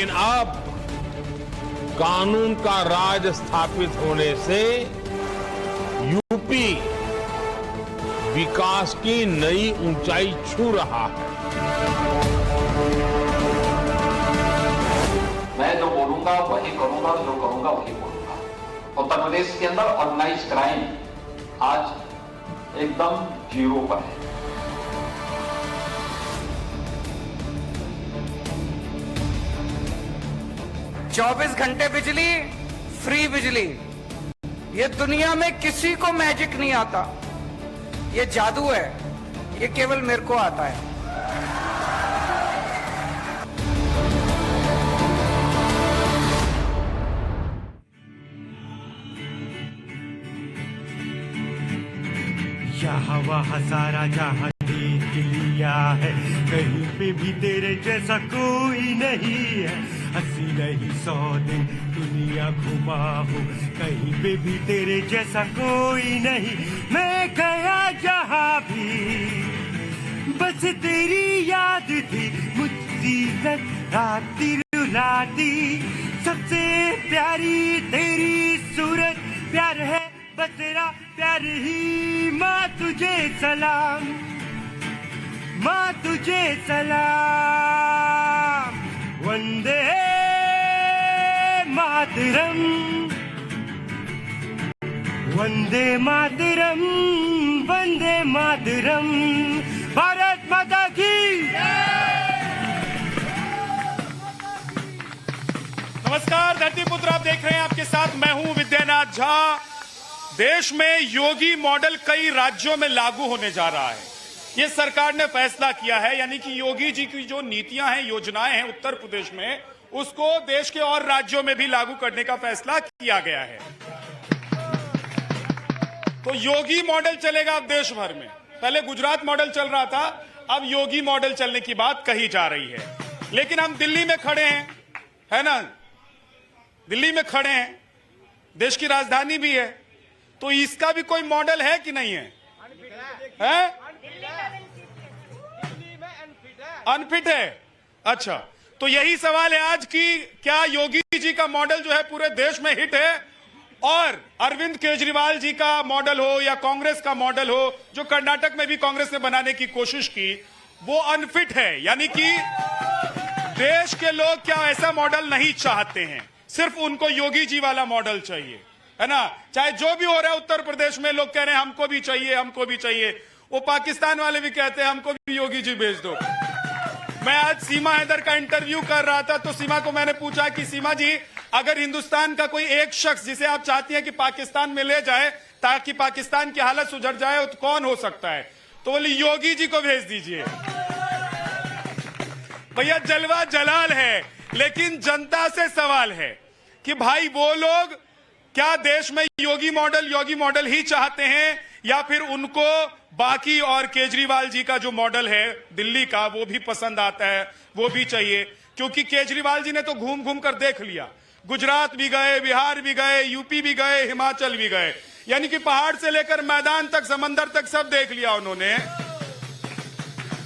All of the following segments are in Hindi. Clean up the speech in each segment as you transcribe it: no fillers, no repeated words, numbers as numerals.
लेकिन अब कानून का राज स्थापित होने से यूपी विकास की नई ऊंचाई छू रहा है। मैं जो बोलूंगा वही करूंगा, जो करूंगा वही बोलूंगा। उत्तर प्रदेश के अंदर ऑर्गेनाइज्ड क्राइम आज एकदम जीरो पर है। चौबीस घंटे बिजली, फ्री बिजली, ये दुनिया में किसी को मैजिक नहीं आता, ये जादू है, ये केवल मेरे को आता है। यहाँ वहाँ सारा जहाँ देख लिया है, कहीं पे भी तेरे जैसा कोई नहीं है। हंसी नहीं 100 दिन दुनिया घुमा हूँ, कहीं पे भी तेरे जैसा कोई नहीं। मैं गया जहाँ भी बस तेरी याद थी, मुसीबत आती रुलाती, सबसे प्यारी तेरी सूरत प्यार है बस तेरा प्यार ही। माँ तुझे सलाम, माँ तुझे सलाम, वंदे मातरम, वंदे मातरम, वंदे मातरम, भारत माता की। नमस्कार, धरती पुत्र आप देख रहे हैं, आपके साथ मैं हूं विद्यानाथ झा। देश में योगी मॉडल कई राज्यों में लागू होने जा रहा है। ये सरकार ने फैसला किया है, यानी कि योगी जी की जो नीतियां हैं, योजनाएं हैं उत्तर प्रदेश में, उसको देश के और राज्यों में भी लागू करने का फैसला किया गया है। तो योगी मॉडल चलेगा अब देश भर में। पहले गुजरात मॉडल चल रहा था, अब योगी मॉडल चलने की बात कही जा रही है। लेकिन हम दिल्ली में खड़े हैं, है ना, दिल्ली में खड़े हैं, देश की राजधानी भी है, तो इसका भी कोई मॉडल है कि नहीं है? अनफिट है। अच्छा, तो यही सवाल है आज की, क्या योगी जी का मॉडल जो है पूरे देश में हिट है और अरविंद केजरीवाल जी का मॉडल हो या कांग्रेस का मॉडल हो, जो कर्नाटक में भी कांग्रेस ने बनाने की कोशिश की, वो अनफिट है? यानी कि देश के लोग क्या ऐसा मॉडल नहीं चाहते हैं, सिर्फ उनको योगी जी वाला मॉडल चाहिए, है ना? चाहे जो भी हो रहा है उत्तर प्रदेश में, लोग कह रहे हैं हमको भी चाहिए, हमको भी चाहिए। वो पाकिस्तान वाले भी कहते हैं हमको भी योगी जी भेज दो। मैं आज सीमा हैदर का इंटरव्यू कर रहा था, तो सीमा को मैंने पूछा कि सीमा जी, अगर हिंदुस्तान का कोई एक शख्स जिसे आप चाहती हैं कि पाकिस्तान में ले जाए ताकि पाकिस्तान की हालत सुधर जाए, तो कौन हो सकता है? तो बोली योगी जी को भेज दीजिए। भैया जलवा जलाल है, लेकिन जनता से सवाल है कि भाई वो लोग क्या देश में योगी मॉडल ही चाहते हैं, या फिर उनको बाकी और केजरीवाल जी का जो मॉडल है दिल्ली का वो भी पसंद आता है, वो भी चाहिए? क्योंकि केजरीवाल जी ने तो घूम घूम कर देख लिया, गुजरात भी गए, बिहार भी गए, यूपी भी गए, हिमाचल भी गए, यानी कि पहाड़ से लेकर मैदान तक, समंदर तक सब देख लिया उन्होंने।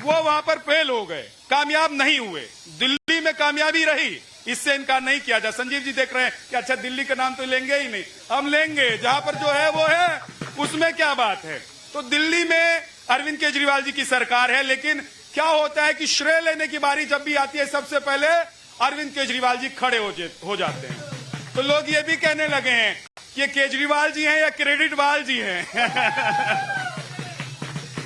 वो वहां पर फेल हो गए, कामयाब नहीं हुए। दिल्ली में कामयाबी रही, इससे इनकार नहीं किया जा। संजीव जी देख रहे हैं कि अच्छा दिल्ली का नाम तो लेंगे ही नहीं, हम लेंगे, जहां पर जो है वो है, उसमें क्या बात है। तो दिल्ली में अरविंद केजरीवाल जी की सरकार है, लेकिन क्या होता है कि श्रेय लेने की बारी जब भी आती है, सबसे पहले अरविंद केजरीवाल जी खड़े हो जाते हैं। तो लोग ये भी कहने लगे हैं कि ये केजरीवाल जी हैं या क्रेडिट वाल जी हैं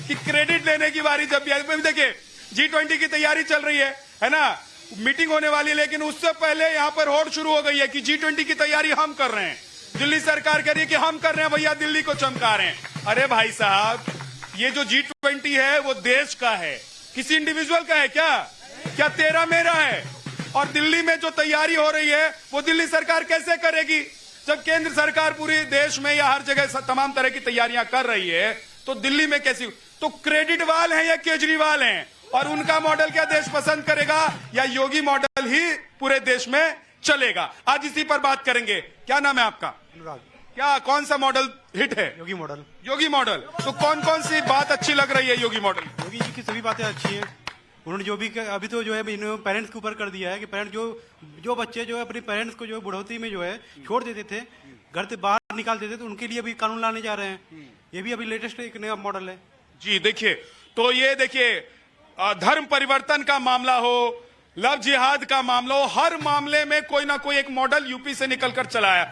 कि क्रेडिट लेने की बारी जब भी आती है। देखिए G20 की तैयारी चल रही है ना, मीटिंग होने वाली है, लेकिन उससे पहले यहां पर होड़ शुरू हो गई है कि G20 की तैयारी हम कर रहे हैं, दिल्ली सरकार कह रही है कि हम कर रहे हैं, भैया दिल्ली को चमका रहे हैं। अरे भाई साहब, ये जो G20 है वो देश का है, किसी इंडिविजुअल का है क्या तेरा मेरा है? और दिल्ली में जो तैयारी हो रही है वो दिल्ली सरकार कैसे करेगी, जब केंद्र सरकार पूरे देश में या हर जगह तमाम तरह की तैयारियां कर रही है, तो दिल्ली में कैसी? तो क्रेडिट वाल हैं या केजरीवाल हैं, और उनका मॉडल क्या देश पसंद करेगा, या योगी मॉडल ही पूरे देश में चलेगा? आज इसी पर बात करेंगे। क्या नाम है आपका? अनुराग। क्या कौन सा मॉडल हिट है? योगी मॉडल। योगी मॉडल। तो कौन कौन सी बात अच्छी लग रही है योगी मॉडल? योगी जी की सभी बातें अच्छी हैं, उन्होंने जो भी अभी तो जो है पेरेंट्स के ऊपर कर दिया है कि पेरेंट्स जो बच्चे जो है अपने पेरेंट्स को जो बुढ़ौती में जो है छोड़ देते थे, घर से बाहर निकाल देते थे, उनके लिए भी कानून लाने जा रहे हैं। ये भी अभी लेटेस्ट एक नया मॉडल है जी। देखिए, तो ये देखिए, धर्म परिवर्तन का मामला हो, लव जिहाद का मामला हो, हर मामले में कोई ना कोई एक मॉडल यूपी से निकलकर चलाया।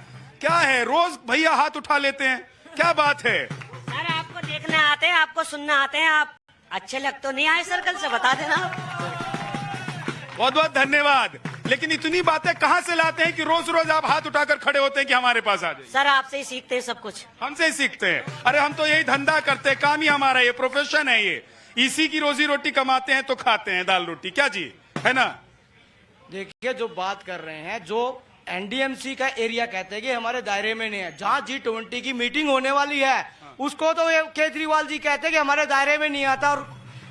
क्या है, रोज भैया हाथ उठा लेते हैं, क्या बात है? सर आपको देखने आते हैं, आपको सुनना आते हैं, आप अच्छे लग तो नहीं आए सर्कल से, बता देना। बहुत बहुत धन्यवाद। लेकिन इतनी बातें कहां से लाते हैं कि रोज रोज आप हाथ उठाकर खड़े होते हैं कि हमारे पास आ जाए? सर आपसे ही सीखते हैं सब कुछ। हमसे ही सीखते हैं? अरे हम तो यही धंधा करते हैं, काम ही हमारा, ये प्रोफेशन है, ये इसी की रोजी रोटी कमाते हैं तो खाते हैं दाल रोटी, क्या जी, है ना? देखिए, जो बात कर रहे हैं, जो एनडीएमसी का एरिया कहते हैं कि हमारे दायरे में नहीं है, जहां G20 की मीटिंग होने वाली है उसको तो ये केजरीवाल जी कहते हैं कि हमारे दायरे में नहीं आता, और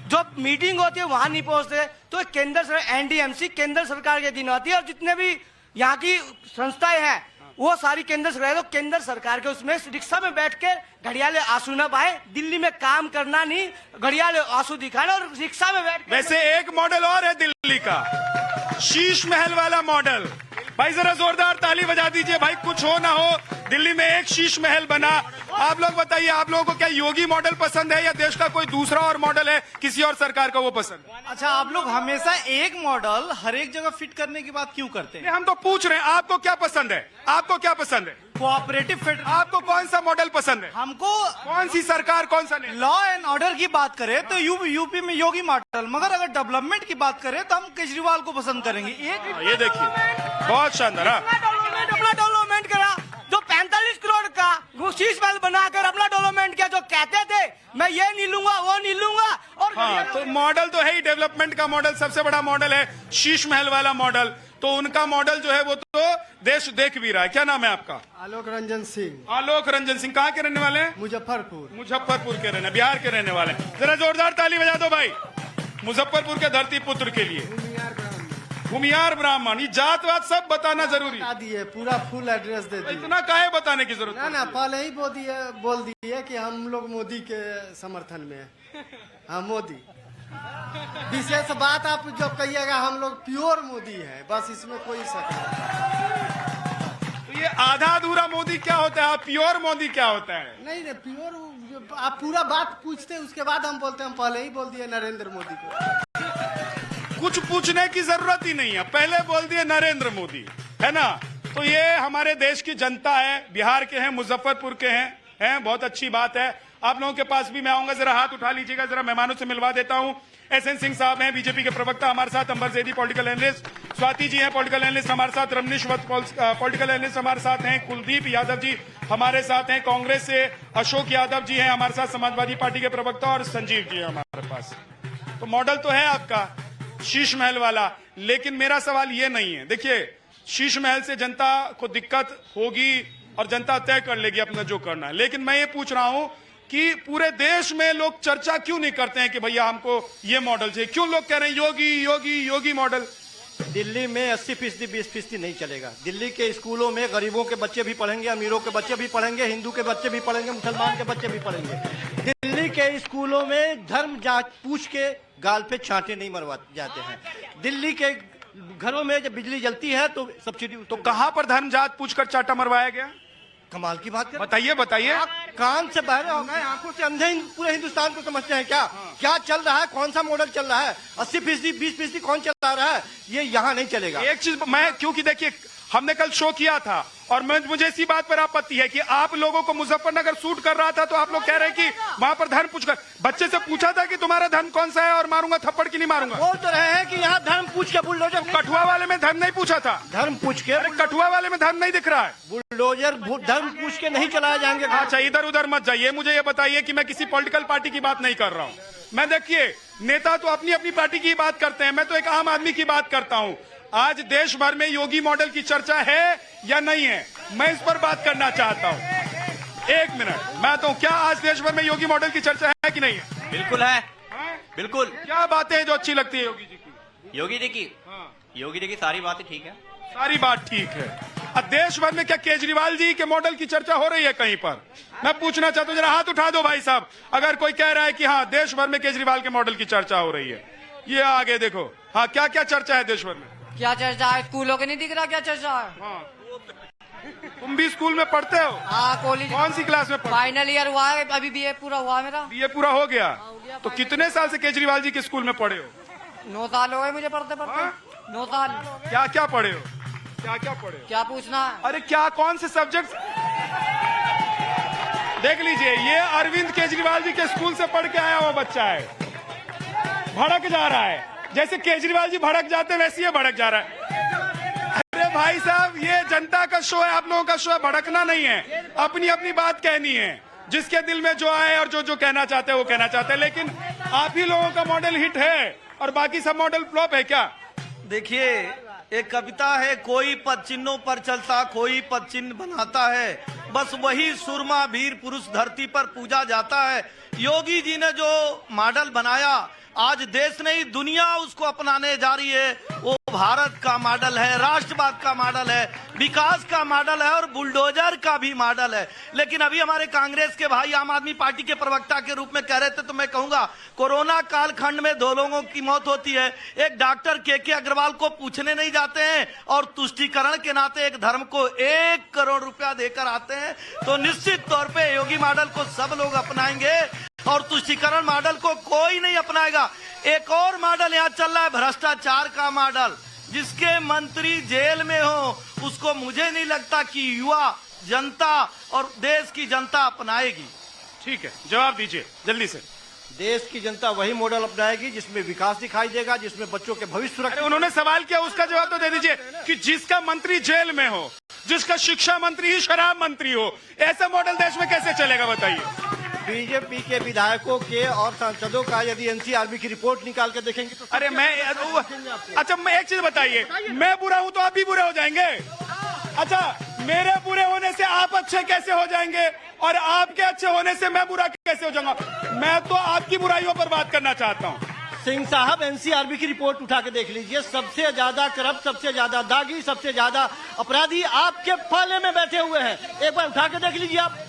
जो मीटिंग होती है वहां नहीं पहुंचते। तो केंद्र सरकार, एनडीएमसी केंद्र सरकार के अधीन आती है, और जितने भी यहाँ की संस्थाएं हैं वो सारी केंद्र सरकार। तो केंद्र सरकार के उसमें रिक्शा में बैठ के घड़ियाले आंसू न बहाए, दिल्ली में काम करना नहीं, घड़ियाले आंसू दिखाना और रिक्शा में बैठ। वैसे एक मॉडल और है दिल्ली का, शीश महल वाला मॉडल। भाई जरा जोरदार ताली बजा दीजिए भाई, कुछ हो ना हो दिल्ली में एक शीश महल बना। आप लोग बताइए, आप लोगों को क्या योगी मॉडल पसंद है या देश का कोई दूसरा और मॉडल है किसी और सरकार का वो पसंद है? अच्छा, आप लोग हमेशा एक मॉडल हर एक जगह फिट करने की बात क्यों करते हैं? हम तो पूछ रहे हैं आपको क्या पसंद है, आपको क्या पसंद है? Cooperative federal. आपको कौन सा मॉडल पसंद है? हमको कौन सी सरकार, कौन सा नहीं? लॉ एंड ऑर्डर की बात करें तो यूपी में योगी मॉडल, मगर अगर डेवलपमेंट की बात करें तो हम केजरीवाल को पसंद करेंगे। ये देखिए, बहुत शानदार। अपना डेवलपमेंट करा, जो 45 करोड़ का वो शीश महल बनाकर अपना डेवलपमेंट किया, जो कहते थे मैं ये नहीं लूंगा वो नहीं लूंगा। और हाँ, तो मॉडल तो है ही डेवलपमेंट का मॉडल, सबसे बड़ा मॉडल है शीश महल वाला मॉडल। तो उनका मॉडल जो है वो तो देश देख भी रहा है। क्या नाम है आपका? आलोक रंजन सिंह। आलोक रंजन सिंह, कहाँ के रहने वाले हैं? मुजफ्फरपुर। मुजफ्फरपुर के रहने, बिहार के रहने वाले हैं। जरा जोरदार ताली बजा दो भाई मुजफ्फरपुर के धरती पुत्र के लिए। भूमियार ब्राह्मण, ये जात वात सब बताना जरूरी बता दिए, पूरा फुल एड्रेस दे दिए। इतना काहे बताने की जरूरत? ना पहले ही बोल दिए कि हम लोग मोदी के समर्थन में हैं। हाँ, मोदी। विशेष बात आप जो कहिएगा, हम लोग प्योर मोदी है, बस इसमें कोई शक नहीं। तो ये आधा अधूरा मोदी क्या होता है, आप प्योर मोदी क्या होता है? नहीं, प्योर आप पूरा बात पूछते हैं, उसके बाद हम बोलते हैं हम पहले ही बोल दिए नरेंद्र मोदी को। कुछ पूछने की जरूरत ही नहीं है, पहले बोल दिए नरेंद्र मोदी, है ना? तो ये हमारे देश की जनता है, बिहार के हैं, मुजफ्फरपुर के हैं, बहुत अच्छी बात है। आप लोगों के पास भी मैं आऊंगा, जरा हाथ उठा लीजिएगा, जरा मेहमानों से मिलवा देता हूं। एसएन सिंह साहब हैं, बीजेपी के प्रवक्ता हमारे साथ, अंबर जैदी पॉलिटिकल एनालिस्ट, स्वाति जी हैं पॉलिटिकल एनालिस्ट हमारे साथ, रमनीश पॉलिटिकल एनालिस्ट हमारे साथ हैं, कुलदीप यादव जी हमारे साथ हैं, कांग्रेस से अशोक यादव जी हैं हमारे साथ, समाजवादी पार्टी के प्रवक्ता, और संजीव जी हैं हमारे पास। तो मॉडल तो है आपका शीश महल वाला, लेकिन मेरा सवाल ये नहीं है। देखिए, शीश महल से जनता को दिक्कत होगी और जनता तय कर लेगी अपना जो करना है, लेकिन मैं ये पूछ रहा हूं कि पूरे देश में लोग चर्चा क्यों नहीं करते हैं कि भैया हमको ये मॉडल चाहिए? क्यों लोग कह रहे हैं योगी योगी योगी मॉडल? दिल्ली में 80% 20% नहीं चलेगा। दिल्ली के स्कूलों में गरीबों के बच्चे भी पढ़ेंगे, अमीरों के बच्चे भी पढ़ेंगे, हिंदू के बच्चे भी पढ़ेंगे, मुसलमान के बच्चे भी पढ़ेंगे। दिल्ली के स्कूलों में धर्म जांच पूछ के गाल पे छांटे नहीं मरवा जाते हैं। दिल्ली के घरों में जब बिजली जलती है तो सब्सिडी। तो कहां पर धर्म जात पूछकर चाटा मरवाया गया? कमाल की बात कर, बताइए बताइए। कान से बहरे हो गए, आंखों से अंधे पूरे हिंदुस्तान को समझते हैं क्या? क्या चल रहा है, कौन सा मॉडल चल रहा है? 80% 20% कौन चला रहा है? ये यहाँ नहीं चलेगा। एक चीज मैं, क्योंकि देखिए हमने कल शो किया था और मुझे इसी बात पर आपत्ति है कि आप लोगों को मुजफ्फरनगर सूट कर रहा था, तो आप लोग कह रहे हैं कि वहां पर धर्म पूछकर। बच्चे से पूछा था कि तुम्हारा धर्म कौन सा है और मारूंगा थप्पड़ की नहीं मारूंगा? बोल तो रहे हैं कि यहाँ धर्म पूछ के बुलडोजर। कठुआ वाले में धर्म नहीं पूछा था? धर्म पूछ के। कठुआ वाले में धर्म नहीं दिख रहा है? बुलडोजर धर्म पूछ के नहीं चलाए जाएंगे। अच्छा, इधर उधर मत जाइए। मुझे ये बताइए कि मैं किसी पॉलिटिकल पार्टी की बात नहीं कर रहा हूँ। मैं, देखिए, नेता तो अपनी अपनी पार्टी की बात करते हैं, मैं तो एक आम आदमी की बात करता हूँ। आज देश भर में योगी मॉडल की चर्चा है या नहीं है, मैं इस पर बात करना चाहता हूँ। एक मिनट, मैं तो क्या आज देश भर में योगी मॉडल की चर्चा है कि नहीं है? बिल्कुल है, बिल्कुल। क्या बातें हैं जो अच्छी लगती है योगी जी की? योगी जी की सारी बातें ठीक है, सारी बात ठीक है। अब देश भर में क्या केजरीवाल जी के मॉडल की चर्चा हो रही है कहीं पर? मैं पूछना चाहता हूँ, जरा हाथ उठा दो भाई साहब, अगर कोई कह रहा है कि हाँ देश भर में केजरीवाल के मॉडल की चर्चा हो रही है। ये आगे देखो। हाँ, क्या क्या चर्चा है देश भर में? क्या चर्चा है? स्कूलों के नहीं दिख रहा क्या चर्चा है? हाँ, तुम भी स्कूल में पढ़ते हो? हाँ, कॉलेज। कौन सी क्लास में पढ़ते? फाइनल ईयर हुआ है, अभी बीए पूरा हुआ मेरा। बीए पूरा हो गया? तो कितने साल से केजरीवाल जी के स्कूल में पढ़े हो? 9 साल हो गए मुझे पढ़ते पढ़ते। 9 साल। क्या क्या पढ़े हो? क्या क्या पढ़े हो? क्या पूछना है? अरे क्या, कौन से सब्जेक्ट? देख लीजिए, ये अरविंद केजरीवाल जी के स्कूल से पढ़ के आया हुआ बच्चा है, भड़क जा रहा है। जैसे केजरीवाल जी भड़क जाते वैसे ये भड़क जा रहा है। अरे भाई साहब, ये जनता का शो है, आप लोगों का शो है, भड़कना नहीं है, अपनी अपनी बात कहनी है, जिसके दिल में जो आए और जो कहना चाहते हैं वो कहना चाहते हैं। लेकिन आप ही लोगों का मॉडल हिट है और बाकी सब मॉडल फ्लॉप है क्या? देखिए, एक कविता है, कोई पद चिन्हों पर चलता, कोई पद चिन्ह बनाता है, बस वही सुरमा वीर पुरुष धरती पर पूजा जाता है। योगी जी ने जो मॉडल बनाया, आज देश नहीं दुनिया उसको अपनाने जा रही है। वो भारत का मॉडल है, राष्ट्रवाद का मॉडल है, विकास का मॉडल है और बुलडोजर का भी मॉडल है। लेकिन अभी हमारे कांग्रेस के भाई आम आदमी पार्टी के प्रवक्ता के रूप में कह रहे थे, तो मैं कहूंगा कोरोना कालखंड में 2 लोगों की मौत होती है, एक डॉक्टर के अग्रवाल को पूछने नहीं जाते हैं और तुष्टीकरण के नाते एक धर्म को 1 करोड़ रुपया देकर आते हैं। तो निश्चित तौर पर योगी मॉडल को सब लोग अपनाएंगे और तुष्टीकरण मॉडल को कोई नहीं अपनाएगा। एक और मॉडल यहाँ चल रहा है, भ्रष्टाचार का मॉडल, जिसके मंत्री जेल में हो, उसको मुझे नहीं लगता कि युवा जनता और देश की जनता अपनाएगी। ठीक है, जवाब दीजिए जल्दी से। देश की जनता वही मॉडल अपनाएगी जिसमें विकास दिखाई देगा, जिसमें बच्चों के भविष्य सुरक्षित। उन्होंने सवाल किया, उसका जवाब तो दे दीजिए कि जिसका मंत्री जेल में हो, जिसका शिक्षा मंत्री ही शराब मंत्री हो, ऐसा मॉडल देश में कैसे चलेगा बताइए? बीजेपी के विधायकों के और सांसदों का यदि एनसीआरबी की रिपोर्ट निकाल के देखेंगे तो अरे अच्छा, मैं एक चीज बताइए, मैं बुरा हूं तो आप भी बुरे हो जाएंगे? अच्छा, मेरे बुरे होने से आप अच्छे कैसे हो जाएंगे और आपके अच्छे होने से मैं बुरा कैसे हो जाऊंगा? मैं तो आपकी बुराइयों पर बात करना चाहता हूं। सिंह साहब, एनसीआरबी की रिपोर्ट उठा के देख लीजिए, सबसे ज्यादा करप्ट, सबसे ज्यादा दागी, सबसे ज्यादा अपराधी आपके पाले में बैठे हुए हैं। एक बार उठा के देख लीजिए आप।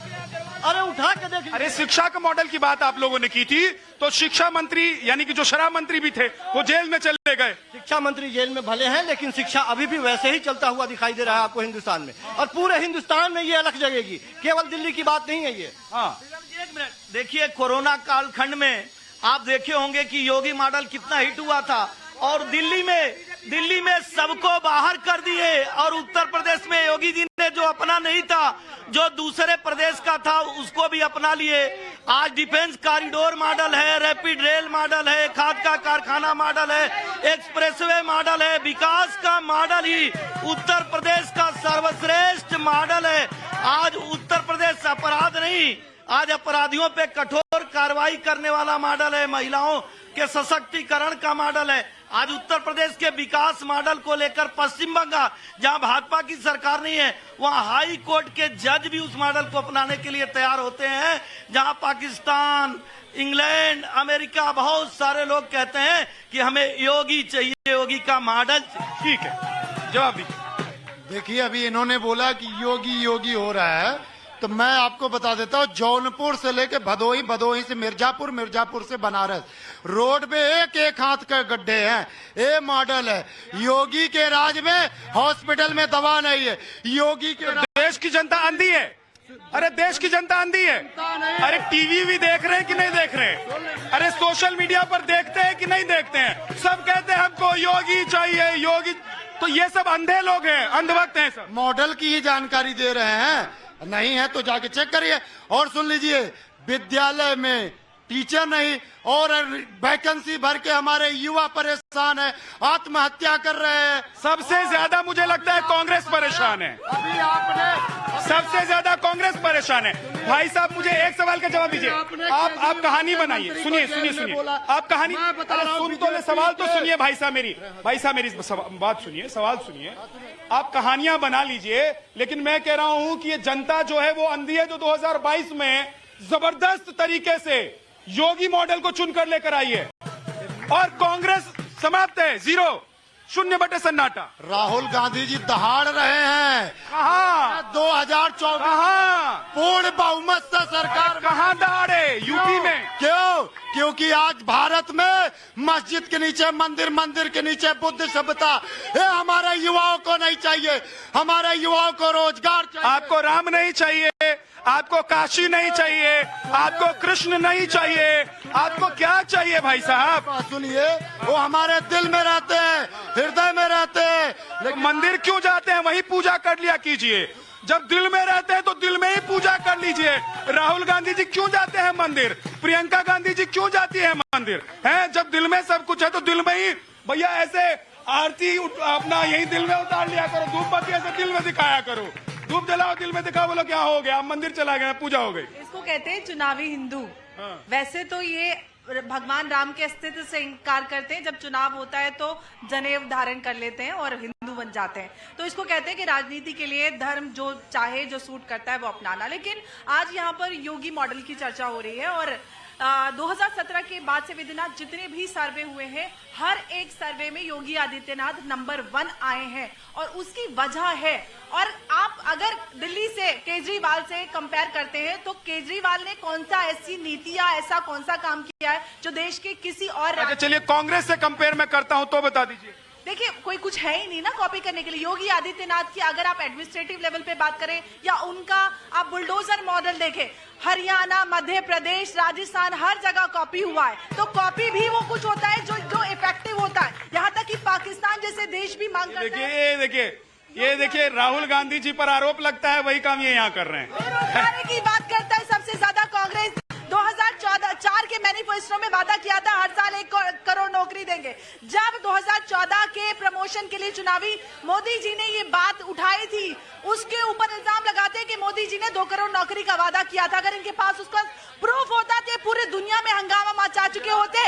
अरे उठा के देख। अरे शिक्षा के मॉडल की बात आप लोगों ने की थी, तो शिक्षा मंत्री यानी कि जो शराब मंत्री भी थे वो जेल में चले गए। शिक्षा मंत्री जेल में भले हैं, लेकिन शिक्षा अभी भी वैसे ही चलता हुआ दिखाई दे रहा है आपको हिंदुस्तान में, और पूरे हिंदुस्तान में ये अलग जगेगी, केवल दिल्ली की बात नहीं है ये। हाँ, एक मिनट देखिए, कोरोना कालखंड में आप देखे होंगे कि योगी मॉडल कितना हिट हुआ था, और दिल्ली में सबको बाहर कर दिए, और उत्तर प्रदेश में योगी जी ने जो अपना नहीं था, जो दूसरे प्रदेश का था, उसको भी अपना लिए। आज डिफेंस कॉरिडोर मॉडल है, रैपिड रेल मॉडल है, खाद का कारखाना मॉडल है, एक्सप्रेसवे मॉडल है, विकास का मॉडल ही उत्तर प्रदेश का सर्वश्रेष्ठ मॉडल है। आज उत्तर प्रदेश अपराध नहीं, आज अपराधियों पे कठोर कार्रवाई करने वाला मॉडल है, महिलाओं के सशक्तिकरण का मॉडल है। आज उत्तर प्रदेश के विकास मॉडल को लेकर पश्चिम बंगाल, जहां भाजपा की सरकार नहीं है, वहां हाई कोर्ट के जज भी उस मॉडल को अपनाने के लिए तैयार होते हैं। जहां पाकिस्तान, इंग्लैंड, अमेरिका, बहुत सारे लोग कहते हैं कि हमें योगी चाहिए, योगी का मॉडल। ठीक है, जवाब दीजिए। देखिए, अभी इन्होंने बोला कि योगी योगी हो रहा है, तो मैं आपको बता देता हूँ, जौनपुर से लेके भदोही, भदोही से मिर्जापुर, मिर्जापुर से बनारस, रोड पे एक हाथ के गड्ढे हैं। ये मॉडल है योगी के राज में। हॉस्पिटल में दवा नहीं है, योगी के देश की जनता अंधी है। अरे देश की जनता अंधी है। अरे टीवी भी देख रहे हैं कि नहीं देख रहे हैं? अरे सोशल मीडिया पर देखते हैं कि नहीं देखते हैं? सब कहते हैं हमको योगी चाहिए, योगी। तो ये सब अंधे लोग हैं, अंधभक्त हैं सब। मॉडल की ही जानकारी दे रहे हैं, नहीं है तो जाके चेक करिए। और सुन लीजिए, विद्यालय में टीचर नहीं और वैकेंसी भर के हमारे युवा परेशान है, आत्महत्या कर रहे हैं। सबसे ज्यादा मुझे लगता है कांग्रेस परेशान है। अभी आपने सबसे ज्यादा कांग्रेस परेशान है। भाई साहब, मुझे एक सवाल का जवाब दीजिए। आप कहानी बनाइए, सुनिए सुनिए सुनिए, आप कहानी सुन तो ले, सवाल तो सुनिए भाई साहब मेरी बात सुनिए, सवाल सुनिए। आप कहानियां बना लीजिए, लेकिन मैं कह रहा हूं कि ये जनता जो है वो अंधी है, जो 2022 में जबरदस्त तरीके से योगी मॉडल को चुनकर लेकर आई है, और कांग्रेस समाप्त है, जीरो। शून्य बटे सन्नाटा। राहुल गांधी जी दहाड़ रहे हैं। कहाँ? 2024 कहाँ? पूर्ण बहुमत से सरकार कहाँ दहाड़े? यूपी में। क्यों? क्योंकि आज भारत में मस्जिद के नीचे मंदिर, मंदिर के नीचे बुद्ध सभ्यता। ये हमारे युवाओं को नहीं चाहिए। हमारे युवाओं को रोजगार चाहिए। आपको राम नहीं चाहिए, आपको काशी नहीं चाहिए, आपको कृष्ण नहीं चाहिए, आपको क्या चाहिए भाई साहब? सुनिए, वो हमारे दिल में रहते हैं, हृदय में रहते हैं। लेकिन मंदिर क्यों जाते हैं? वहीं पूजा कर लिया कीजिए। जब दिल में रहते हैं तो दिल में ही पूजा कर लीजिए। राहुल गांधी जी क्यों जाते हैं मंदिर? प्रियंका गांधी जी क्यों जाती है मंदिर? हैं? जब दिल में सब कुछ है तो दिल में ही भैया ऐसे आरती अपना यही दिल में उतार लिया करो, धूप बत्ती ऐसे दिल में दिखाया करो, धूप जलाओ दिल में दिखाओ, बोलो क्या हो गया, मंदिर चला गया, पूजा हो गई। इसको कहते हैं चुनावी हिंदू। वैसे तो ये भगवान राम के अस्तित्व से इनकार करते हैं, जब चुनाव होता है तो जनेऊ धारण कर लेते हैं और हिंदू बन जाते हैं। तो इसको कहते हैं कि राजनीति के लिए धर्म जो चाहे, जो सूट करता है वो अपनाना। लेकिन आज यहाँ पर योगी मॉडल की चर्चा हो रही है और 2017 के बाद से विदिनाथ जितने भी सर्वे हुए हैं, हर एक सर्वे में योगी आदित्यनाथ नंबर 1 आए हैं और उसकी वजह है। और आप अगर दिल्ली से केजरीवाल से कंपेयर करते हैं तो केजरीवाल ने कौन सा ऐसी नीति या ऐसा कौन सा काम किया है जो देश के किसी और अच्छा चलिए कांग्रेस से कंपेयर मैं करता हूं तो बता दीजिए। देखिए कोई कुछ है ही नहीं ना कॉपी करने के लिए। योगी आदित्यनाथ की अगर आप एडमिनिस्ट्रेटिव लेवल पे बात करें या उनका आप बुलडोजर मॉडल देखें, हरियाणा, मध्य प्रदेश, राजस्थान, हर जगह कॉपी हुआ है। तो कॉपी भी वो कुछ होता है जो इफेक्टिव होता है। यहाँ तक कि पाकिस्तान जैसे देश भी मांग करता है। ये देखिए राहुल गांधी जी पर आरोप लगता है, वही काम ये यहाँ कर रहे हैं। बेरोजगारी की बात करता है सबसे ज्यादा कांग्रेस। 2014 के मैनिफेस्टो में वादा किया था हर साल 1 करोड़ नौकरी देंगे। जब 2014 के प्रमोशन के लिए चुनावी मोदी जी ने ये बात उठाई थी, उसके ऊपर इल्जाम लगाते हैं कि मोदी जी ने 2 करोड़ नौकरी का वादा किया था। अगर इनके पास उसका प्रूफ होता तो पूरे दुनिया में हंगामा मचा चुके होते।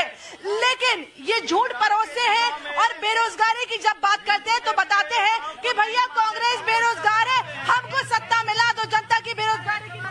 लेकिन ये झूठ परोसते हैं और बेरोजगारी की जब बात करते हैं तो बताते हैं कि भैया कांग्रेस बेरोजगार है, हमको सत्ता मिला तो जनता की बेरोजगारी की।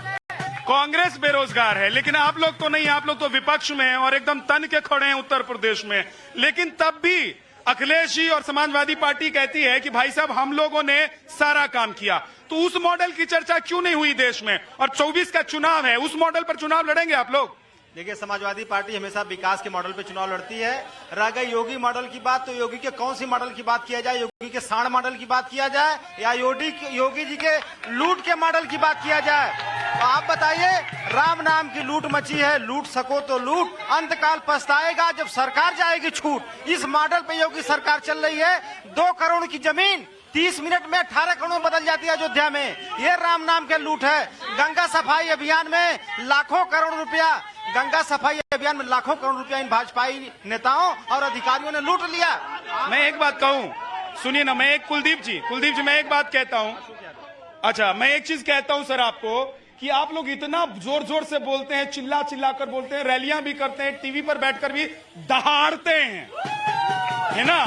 कांग्रेस बेरोजगार है, लेकिन आप लोग तो नहीं, आप लोग तो विपक्ष में हैं और एकदम तन के खड़े हैं उत्तर प्रदेश में। लेकिन तब भी अखिलेश जी और समाजवादी पार्टी कहती है कि भाई साहब हम लोगों ने सारा काम किया। तो उस मॉडल की चर्चा क्यों नहीं हुई देश में? और 24 का चुनाव है, उस मॉडल पर चुनाव लड़ेंगे आप लोग? देखिए समाजवादी पार्टी हमेशा विकास के मॉडल पे चुनाव लड़ती है। रह गई योगी मॉडल की बात, तो योगी के कौन सी मॉडल की बात किया जाए? योगी के सांड मॉडल की बात किया जाए या योगी जी के लूट के मॉडल की बात किया जाए? तो आप बताइए, राम नाम की लूट मची है, लूट सको तो लूट, अंतकाल पछताएगा जब सरकार जाएगी छूट। इस मॉडल पे योगी सरकार चल रही है। 2 करोड़ की जमीन 30 मिनट में 18 करोड़ में बदल जाती है अयोध्या में। ये राम नाम के लूट है। गंगा सफाई अभियान में लाखों करोड़ रुपया, गंगा सफाई अभियान में लाखों करोड़ रुपया इन भाजपाई नेताओं और अधिकारियों ने लूट लिया। मैं एक बात कहूं, सुनिए ना, मैं एक कुलदीप जी मैं एक बात कहता हूं। अच्छा मैं एक चीज कहता हूं सर आपको कि आप लोग इतना जोर जोर से बोलते हैं, चिल्ला चिल्ला कर बोलते हैं, रैलियां भी करते हैं, टीवी पर बैठकर भी दहाड़ते हैं, है ना?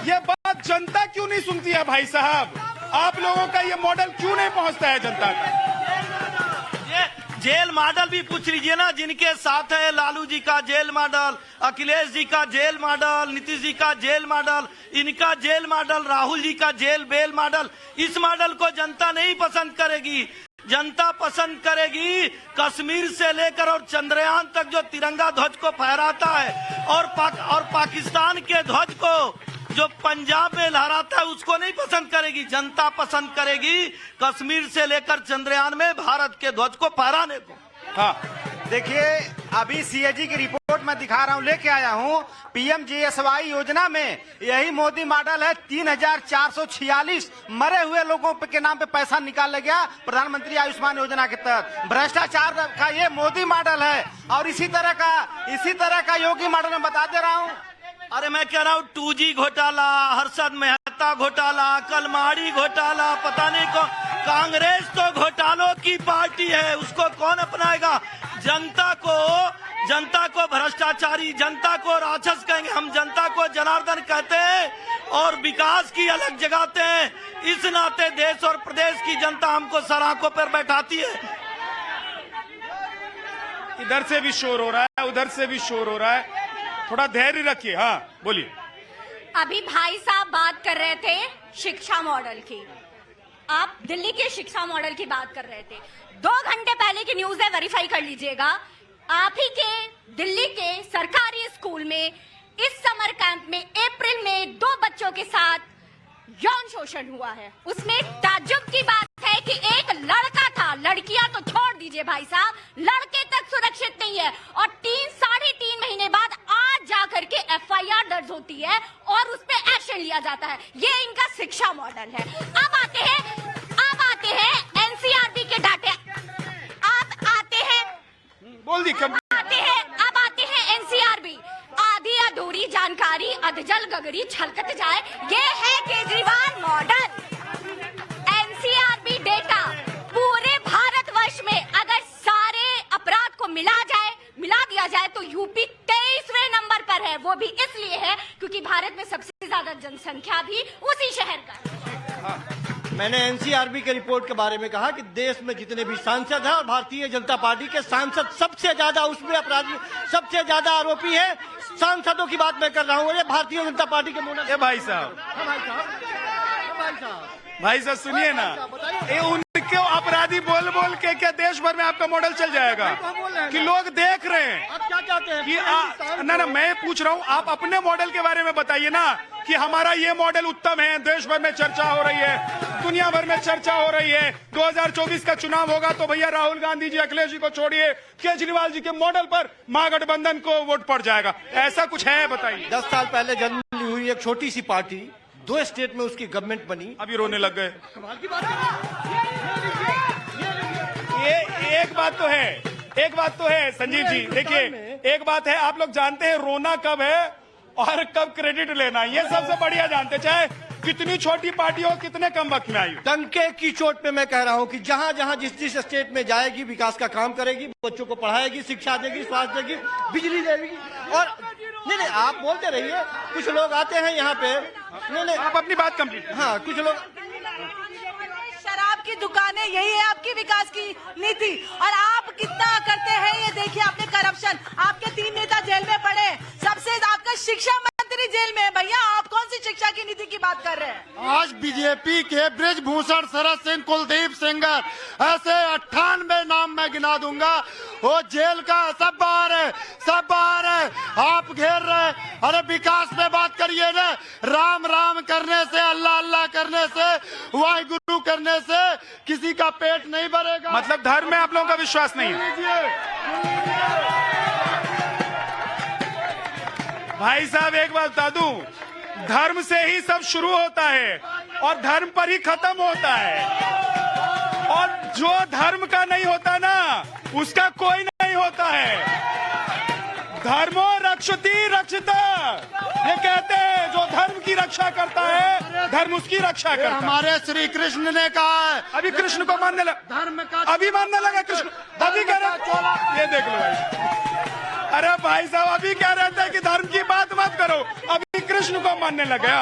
ये बात जनता क्यों नहीं सुनती है भाई साहब? आप लोगों का ये मॉडल क्यों नहीं पहुंचता है जनता का? जेल मॉडल भी पूछ लीजिए ना, जिनके साथ है लालू जी का जेल मॉडल, अखिलेश जी का जेल मॉडल, नीतीश जी का जेल मॉडल, इनका जेल मॉडल, राहुल जी का जेल बेल मॉडल। इस मॉडल को जनता नहीं पसंद करेगी। जनता पसंद करेगी कश्मीर से लेकर और चंद्रयान तक जो तिरंगा ध्वज को फहराता है और पाकिस्तान के ध्वज को जो पंजाब में लहराता है उसको नहीं पसंद करेगी। जनता पसंद करेगी कश्मीर से लेकर चंद्रयान में भारत के ध्वज को फहराने को। हाँ देखिए, अभी सीएजी की रिपोर्ट मैं दिखा रहा हूँ, लेके आया हूँ। पीएमजीएसवाई योजना में यही मोदी मॉडल है। 3446 मरे हुए लोगों के नाम पे पैसा निकाला गया प्रधानमंत्री आयुष्मान योजना के तहत। भ्रष्टाचार का ये मोदी मॉडल है और इसी तरह का योगी मॉडल मैं बता दे रहा हूँ। अरे मैं कह रहा हूँ 2G घोटाला, हर्षद मेहता घोटाला, कलमाड़ी घोटाला, पता नहीं कौन। कांग्रेस तो घोटालों की पार्टी है, उसको कौन अपनाएगा? जनता को भ्रष्टाचारी, जनता को राक्षस कहेंगे हम, जनता को जनार्दन कहते हैं और विकास की अलग जगाते हैं। इस नाते देश और प्रदेश की जनता हमको सराखों पर बैठाती है। इधर से भी शोर हो रहा है, उधर से भी शोर हो रहा है, थोड़ा धैर्य रखिए। हाँ बोलिए। अभी भाई साहब बात कर रहे थे शिक्षा मॉडल की, आप दिल्ली के शिक्षा मॉडल की बात कर रहे थे। 2 घंटे पहले की न्यूज है, वेरीफाई कर लीजिएगा। आप ही के दिल्ली के सरकारी स्कूल में इस समर कैंप में अप्रैल में 2 बच्चों के साथ यौन शोषण हुआ है। उसमें ताज्जुब की बात है कि एक लड़का था, लड़कियां तो छोड़ दीजिए भाई साहब, लड़के तक सुरक्षित नहीं है। और 3-3.5 महीने बाद आज जाकर के FIR दर्ज होती है और उस पर एक्शन लिया जाता है। ये इनका शिक्षा मॉडल है। अब आते हैं NCRB के डाटे, बोल दी अब आते हैं NCRB। आधी अधूरी जानकारी अधजल गगरी छलकत जाए, ये है केजरीवाल मॉडल। NCRB डेटा पूरे भारतवर्ष में अगर सारे अपराध को मिला दिया जाए तो यूपी 23वें नंबर पर है। वो भी इसलिए है क्योंकि भारत में सबसे ज्यादा जनसंख्या भी उसी शहर का है। मैंने एनसीआरबी के रिपोर्ट के बारे में कहा कि देश में जितने भी सांसद हैं और भारतीय जनता पार्टी के सांसद सबसे ज्यादा उसमें अपराधी, सबसे ज्यादा आरोपी है। सांसदों की बात मैं कर रहा हूँ, ये भारतीय जनता पार्टी के मोड़। भाई साहब सुनिए ना, ये उनके अपराधी बोल बोल के क्या देश भर में आपका मॉडल चल जाएगा कि लोग देख रहे हैं? आप क्या चाहते हैं कि ना मैं पूछ रहा हूँ, आप अपने मॉडल के बारे में बताइए ना कि हमारा ये मॉडल उत्तम है। देश भर में चर्चा हो रही है, दुनिया भर में चर्चा हो रही है। 2024 का चुनाव होगा तो भैया राहुल गांधी जी, अखिलेश जी को छोड़िए, केजरीवाल जी के मॉडल पर महागठबंधन को वोट पड़ जाएगा। ऐसा कुछ है बताइए। 10 साल पहले जन्म ली हुई एक छोटी सी पार्टी, 2 स्टेट में उसकी गवर्नमेंट बनी, अभी रोने लग गए। ये एक बात तो है संजीव जी, देखिए एक बात है, आप लोग जानते हैं रोना कब है और कब क्रेडिट लेना, ये सबसे बढ़िया जानते, चाहे कितनी छोटी पार्टी हो, कितने कम वक्त में आई हो। डंके की चोट पे मैं कह रहा हूँ कि जहाँ जहाँ जिस स्टेट में जाएगी विकास का काम करेगी, बच्चों को पढ़ाएगी, शिक्षा देगी, स्वास्थ्य देगी, बिजली देगी। और नहीं आप बोलते रहिए, कुछ लोग आते हैं यहाँ पे। नहीं आप अपनी बात कंप्लीट। हाँ, कुछ लोग शराब की दुकानें, यही है आपकी विकास की नीति। और आप कितना करते हैं ये देखिए, आपने करप्शन, आपके 3 नेता जेल में पड़े, सबसे आपका शिक्षा मंत्री जेल में है। भैया आप कौन सी शिक्षा की नीति की बात कर रहे हैं? आज बीजेपी के ब्रिजभूषण शरद सिंह, कुलदीप सेंगर, ऐसे 98 नाम मैं गिना दूंगा, वो जेल का सब बाहर है। आप घेर रहे, अरे विकास पे बात करिए ना। राम राम करने से, अल्लाह अल्लाह करने से, वाहिगुरु करने से किसी का पेट नहीं भरेगा। मतलब धर्म में आप लोगों का विश्वास नहीं है। भाई साहब एक बात बता दूं, धर्म से ही सब शुरू होता है और धर्म पर ही खत्म होता है। और जो धर्म का नहीं होता ना, उसका कोई नहीं होता है। धर्मो रक्षति रक्षिता, ये कहते हैं जो धर्म की रक्षा करता है, धर्म उसकी रक्षा करता है। हमारे श्री कृष्ण ने कहा है। अभी कृष्ण को मानने लगा, धर्म का अभी मानने लगा कृष्ण, अभी कह रहे, ये देख लो भाई। अरे भाई साहब अभी क्या रहता है कि धर्म की बात मत करो, अभी कृष्ण को मानने लगा।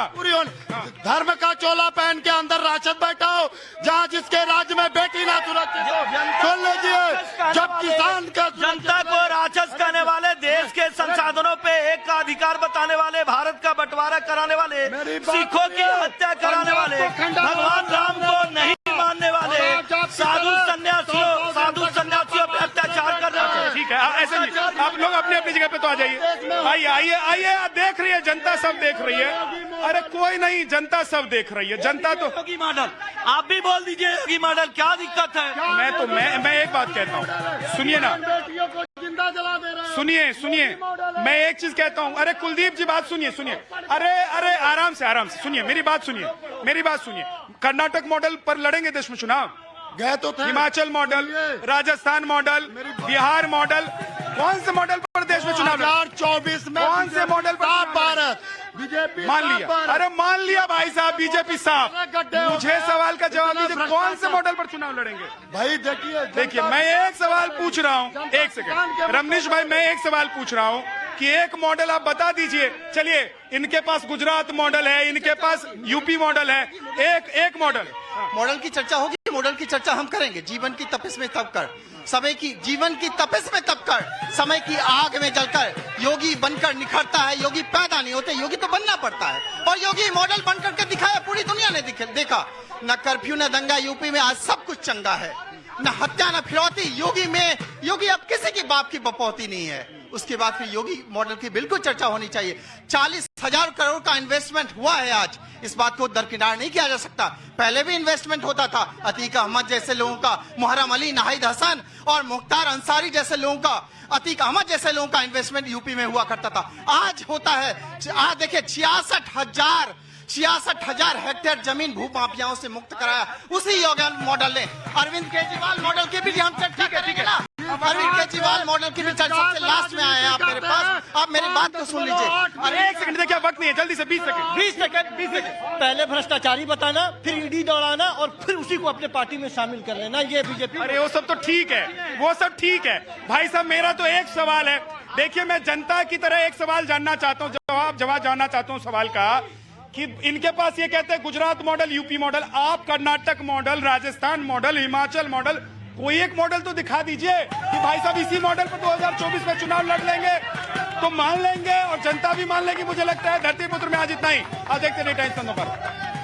धर्म का चोला पहन के अंदर राक्षस बैठा हो, जहाँ जिसके राज्य में बेटी ना सुरक्षित हो। सुन लीजिए, जब किसान का जनता को राक्षस कहने वाले, देश के संसाधनों पे एक का अधिकार बताने वाले, भारत का बंटवारा कराने वाले, सिखों की हत्या कराने वाले, भगवान राम को नहीं मानने वाले, साधु सन्यासियों पे अत्याचार कर रहे हैं। ठीक है, ऐसे नहीं, आप लोग अपनी अपनी जगह पे तो आ जाइए। आइए, देख रही है जनता, सब देख रही है। अरे कोई नहीं, जनता सब देख रही है। जनता तो योगी मॉडल, आप भी बोल दीजिए योगी मॉडल, क्या दिक्कत है? मैं एक बात कहता हूँ, सुनिए ना, जिंदा जला दे रहे हैं। सुनिए, मैं एक चीज कहता हूँ। अरे कुलदीप जी बात सुनिए। अरे आराम से सुनिए, मेरी बात सुनिए। कर्नाटक मॉडल पर लड़ेंगे देश में चुनाव, गए तो थे। Himachal model, Rajasthan model, Bihar model, कौन से मॉडल पर देश में चुनाव? 2024 में कौन से मॉडल पर? भारत बीजेपी मान लिया। अरे मान लिया भाई साहब, बीजेपी साहब, मुझे सवाल का जवाब दीजिए, कौन से मॉडल पर चुनाव लड़ेंगे? भाई देखिए, मैं एक सवाल पूछ रहा हूँ, एक सेकंड रमनीश भाई, मैं एक सवाल पूछ रहा हूँ कि एक मॉडल आप बता दीजिए। चलिए, इनके पास गुजरात मॉडल है, इनके पास यूपी मॉडल है, एक मॉडल की चर्चा होगी। मॉडल की चर्चा हम करेंगे। जीवन की तपिश में तप कर, समय की जीवन की तपिश में तप कर, समय की आग में जलकर योगी बनकर निखरता है। योगी पैदा नहीं होते, योगी तो बनना पड़ता है। और योगी मॉडल बन करके दिखाया, पूरी दुनिया ने देखा। न कर्फ्यू न दंगा, यूपी में आज सब कुछ चंगा है। न हत्या न फिरौती, योगी अब किसी की बाप की बपौती नहीं है। उसके बाद फिर योगी मॉडल की बिल्कुल चर्चा होनी चाहिए। 40,000 करोड़ का इन्वेस्टमेंट हुआ है आज, इस बात को दरकिनार नहीं किया जा सकता। पहले भी इन्वेस्टमेंट होता था, अतीक अहमद जैसे लोगों का, मुहर्रम अली, नाहिद हसन और मुख्तार अंसारी जैसे लोगों का, अतीक अहमद जैसे लोगों का इन्वेस्टमेंट यूपी में हुआ करता था। आज होता है, आज देखिए 66,000 हेक्टेयर जमीन भू माफियाओं से मुक्त कराया उसी योगी मॉडल ने। अरविंद केजरीवाल मॉडल की भी हम चर्चा करेंगे ना। अरविंद केजरीवाल मॉडल की भी चर्चा सबसे लास्ट में आए हैं आप मेरे पास। आप मेरी बात को सुन लीजिए। अरे 1 सेकंड देखिए, वक्त नहीं है, जल्दी से 20 सेकंड। पहले भ्रष्टाचारी बताना, फिर ईडी दौड़ाना और फिर उसी को अपने पार्टी में शामिल कर लेना, ये बीजेपी। अरे वो सब तो ठीक है, वो सब ठीक है भाई साहब। मेरा तो एक सवाल है, देखिए मैं जनता की तरह एक सवाल जानना चाहता हूँ, जवाब जानना चाहता हूँ सवाल का, कि इनके पास ये कहते हैं गुजरात मॉडल, यूपी मॉडल, आप Karnataka model, Rajasthan model, Himachal model, कोई एक मॉडल तो दिखा दीजिए कि भाई साहब इसी मॉडल पर 2024 में चुनाव लड़ लेंगे तो मान लेंगे और जनता भी मान लेगी। मुझे लगता है धरती पुत्र में आज इतना ही। आज देखते नहीं टाइम्स पर।